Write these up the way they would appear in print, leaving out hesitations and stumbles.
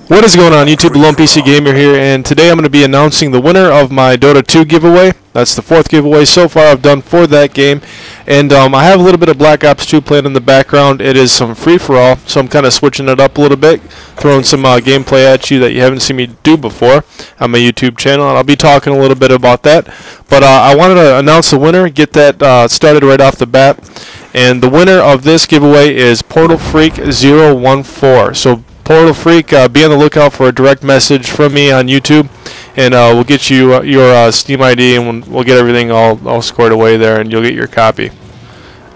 What is going on YouTube? Lone PC Gamer here, and today I'm going to be announcing the winner of my Dota 2 giveaway. That's the 4th giveaway so far I've done for that game. And I have a little bit of Black Ops 2 playing in the background. It is some free-for-all, so I'm kind of switching it up a little bit, throwing some gameplay at you that you haven't seen me do before on my YouTube channel, and I'll be talking a little bit about that. But I wanted to announce the winner, get that started right off the bat. And the winner of this giveaway is Portal Freak 014. So Portal Freak, be on the lookout for a direct message from me on YouTube, and we'll get you your Steam ID, and we'll get everything all squared away there, and you'll get your copy.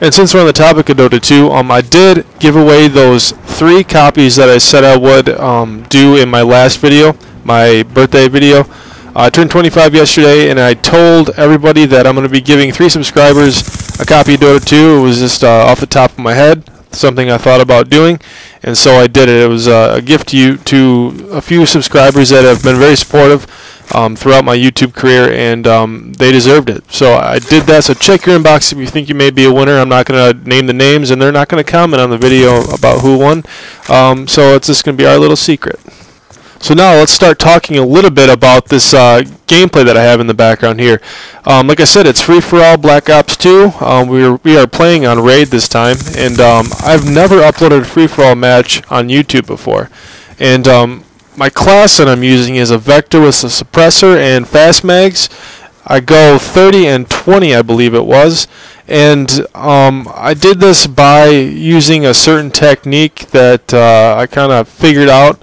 And since we're on the topic of Dota 2, I did give away those 3 copies that I said I would do in my last video, my birthday video. I turned 25 yesterday, and I told everybody that I'm going to be giving 3 subscribers a copy of Dota 2. It was just off the top of my head, something I thought about doing, and so I did it. It was a gift to a few subscribers that have been very supportive throughout my YouTube career, and they deserved it. So I did that. So check your inbox if you think you may be a winner. I'm not going to name the names, and they're not going to comment on the video about who won. So it's just going to be our little secret. So now let's start talking a little bit about this gameplay that I have in the background here. Like I said, it's free-for-all Black Ops 2. We are playing on Raid this time, and I've never uploaded a free-for-all match on YouTube before. And my class that I'm using is a Vector with a suppressor and fast mags. I go 30 and 20, I believe it was. And I did this by using a certain technique that I kind of figured out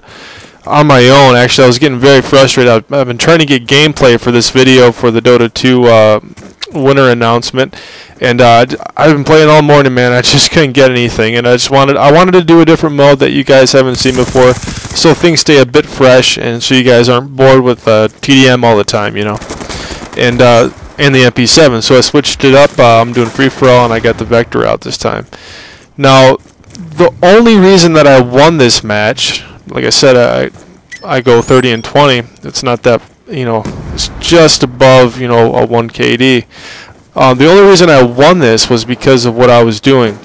on my own. Actually, I was getting very frustrated. I've been trying to get gameplay for this video for the Dota 2 winner announcement, and I've been playing all morning, man. I just couldn't get anything, and I wanted to do a different mode that you guys haven't seen before, so things stay a bit fresh, and so you guys aren't bored with TDM all the time, you know, and the MP7. So I switched it up. I'm doing free for all, and I got the Vector out this time. Now, the only reason that I won this match, like I said, I go 30 and 20. It's not that, you know, it's just above, you know, a 1 KD. The only reason I won this was because of what I was doing.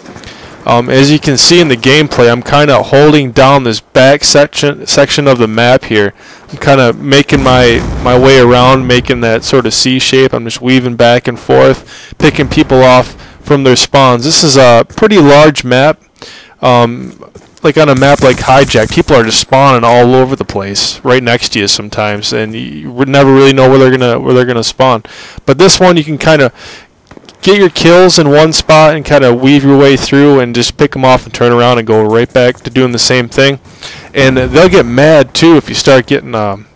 As you can see in the gameplay, I'm kind of holding down this back section of the map here. I'm kind of making my way around, making that sort of C shape. I'm just weaving back and forth, picking people off from their spawns. This is a pretty large map. Like on a map like Hijack, people are just spawning all over the place, right next to you sometimes, and you would never really know where they're gonna spawn. But this one, you can kind of get your kills in one spot and kind of weave your way through and just pick them off and turn around and go right back to doing the same thing. And they'll get mad too if you start getting one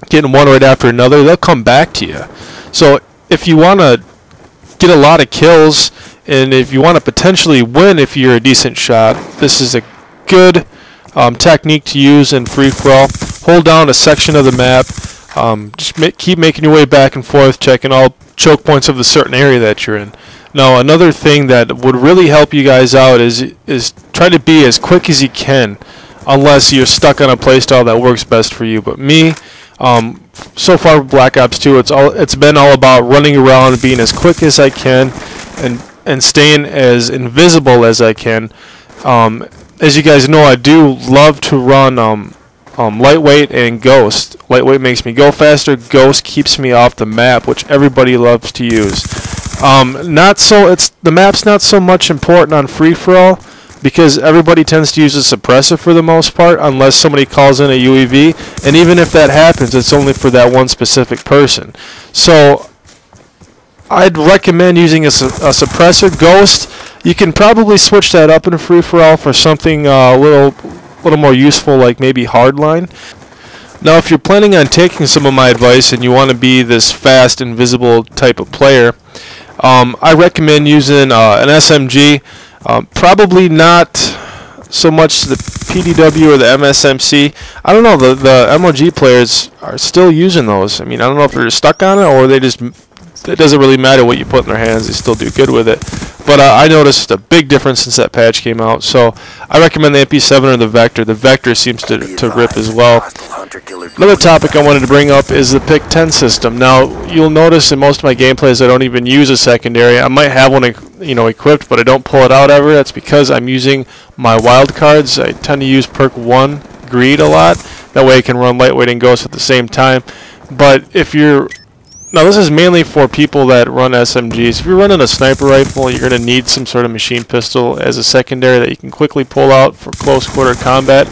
right after another. They'll come back to you. So if you want to get a lot of kills, and if you want to potentially win if you're a decent shot, this is a good technique to use in free-for-all. Hold down a section of the map, just keep making your way back and forth, checking all choke points of the certain area that you're in. Now, another thing that would really help you guys out is try to be as quick as you can, unless you're stuck on a playstyle that works best for you. But me, so far with Black Ops 2, it's been all about running around and being as quick as I can, and staying as invisible as I can. As you guys know, I do love to run lightweight and ghost. Lightweight makes me go faster. Ghost keeps me off the map, which everybody loves to use. The map's not so much important on free for all because everybody tends to use a suppressor for the most part, unless somebody calls in a UEV, and even if that happens, it's only for that one specific person. So I'd recommend using a suppressor. Ghost, you can probably switch that up in free-for-all for something a little more useful, like maybe hardline. Now, if you're planning on taking some of my advice and you want to be this fast, invisible type of player, I recommend using an SMG. Probably not so much the PDW or the MSMC. I don't know, the MOG players are still using those. I mean, I don't know if they're stuck on it or they just, it doesn't really matter what you put in their hands, they still do good with it. But I noticed a big difference since that patch came out, so I recommend the MP7 or the Vector. The Vector seems to rip as well. Another topic I wanted to bring up is the Pick 10 system. Now, you'll notice in most of my gameplays I don't even use a secondary. I might have one, you know, equipped, but I don't pull it out ever. That's because I'm using my wild cards. I tend to use perk 1 greed a lot, That way I can run lightweight and ghost at the same time. But if you're... Now this is mainly for people that run SMGs. If you're running a sniper rifle, you're going to need some sort of machine pistol as a secondary that you can quickly pull out for close quarter combat.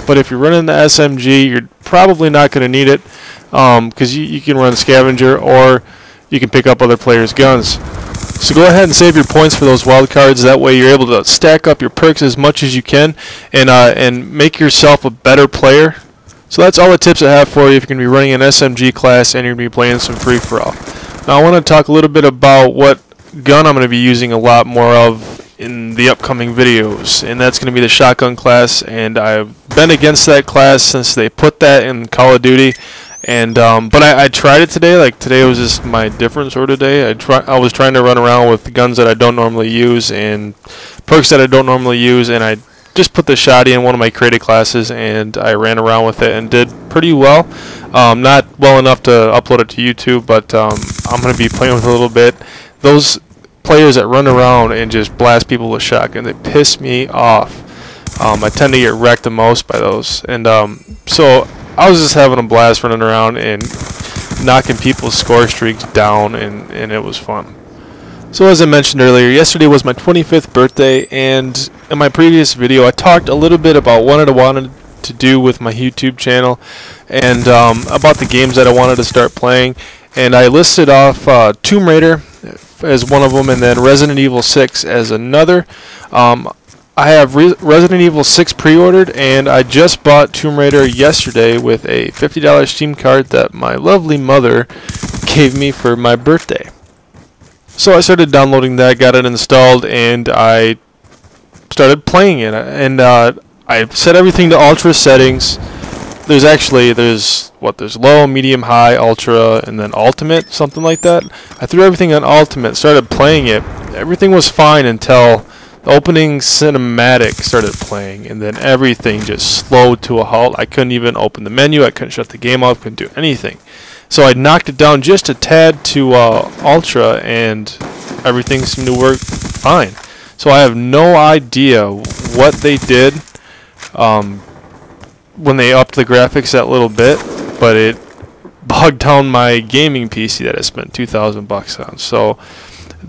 But if you're running the SMG, you're probably not going to need it because you can run scavenger or you can pick up other players' guns. So go ahead and save your points for those wild cards. That way you're able to stack up your perks as much as you can and make yourself a better player. So that's all the tips I have for you if you're going to be running an SMG class and you're going to be playing some free-for-all. Now I want to talk a little bit about what gun I'm going to be using a lot more of in the upcoming videos, and that's going to be the shotgun class. And I've been against that class since they put that in Call of Duty. And but I tried it today. Like today was just my different sort of day. I was trying to run around with guns that I don't normally use and perks that I don't normally use, and I just put the shotty in one of my creative classes and I ran around with it and did pretty well. Not well enough to upload it to YouTube, but I'm going to be playing with it a little bit. Those players that run around and just blast people with shotgun, they piss me off. I tend to get wrecked the most by those, and so I was just having a blast running around and knocking people's score streaks down, and it was fun. So as I mentioned earlier, yesterday was my 25th birthday, and in my previous video I talked a little bit about what I wanted to do with my YouTube channel and about the games that I wanted to start playing, and I listed off Tomb Raider as one of them and then Resident Evil 6 as another. I have Resident Evil 6 pre-ordered, and I just bought Tomb Raider yesterday with a $50 Steam card that my lovely mother gave me for my birthday. So I started downloading that, got it installed, and I started playing it. And I set everything to ultra settings. There's low, medium, high, ultra, and then ultimate, something like that. I threw everything on ultimate, started playing it. Everything was fine until the opening cinematic started playing, and then everything just slowed to a halt. I couldn't even open the menu, I couldn't shut the game off, couldn't do anything. So I knocked it down just a tad to ultra, and everything seemed to work fine. So I have no idea what they did when they upped the graphics that little bit, but it bogged down my gaming PC that I spent $2,000 on. So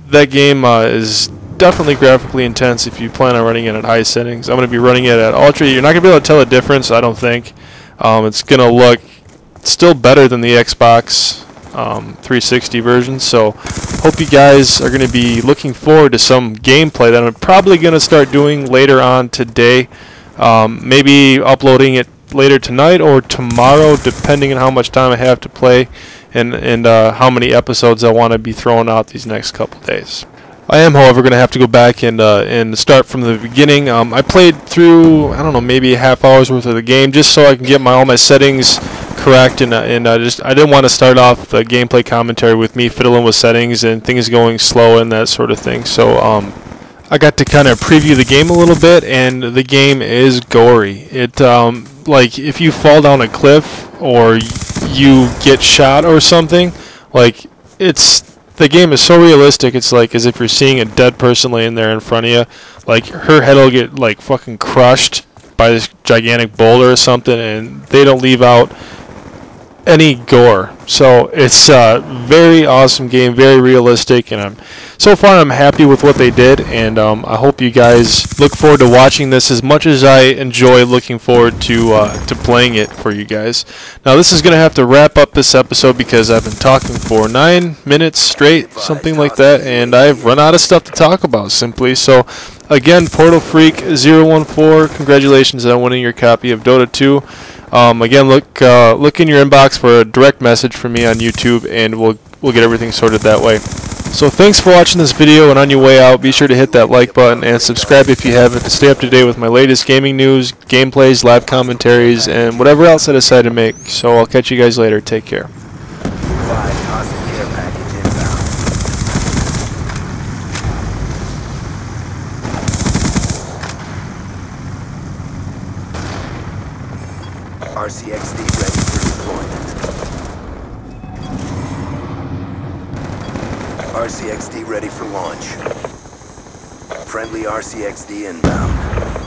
that game is definitely graphically intense if you plan on running it at high settings. I'm going to be running it at ultra. You're not going to be able to tell the difference, I don't think. It's going to look still better than the Xbox 360 version, so hope you guys are going to be looking forward to some gameplay that I'm probably going to start doing later on today. Maybe uploading it later tonight or tomorrow, depending on how much time I have to play and how many episodes I want to be throwing out these next couple days. I am, however, going to have to go back and start from the beginning. I played through, I don't know, maybe a half hour's worth of the game just so I can get all my settings correct, and I didn't want to start off the gameplay commentary with me fiddling with settings and things going slow and that sort of thing. So I got to kind of preview the game a little bit, and the game is gory. It like if you fall down a cliff or you get shot or something, like the game is so realistic. It's like as if you're seeing a dead person laying there in front of you. Like her head will get like fucking crushed by this gigantic boulder or something, and they don't leave out any gore. So it's a very awesome game, very realistic, and so far I'm happy with what they did, and I hope you guys look forward to watching this as much as I enjoy looking forward to playing it for you guys. Now this is going to have to wrap up this episode because I've been talking for 9 minutes straight, something like that, and I've run out of stuff to talk about simply. So again, Portal Freak 014, congratulations on winning your copy of Dota 2. Again, look in your inbox for a direct message from me on YouTube, and we'll get everything sorted that way. So thanks for watching this video, and on your way out, be sure to hit that like button and subscribe if you haven't to stay up to date with my latest gaming news, gameplays, live commentaries, and whatever else I decide to make. So I'll catch you guys later. Take care. RCXD ready for deployment. RCXD ready for launch. Friendly RCXD inbound.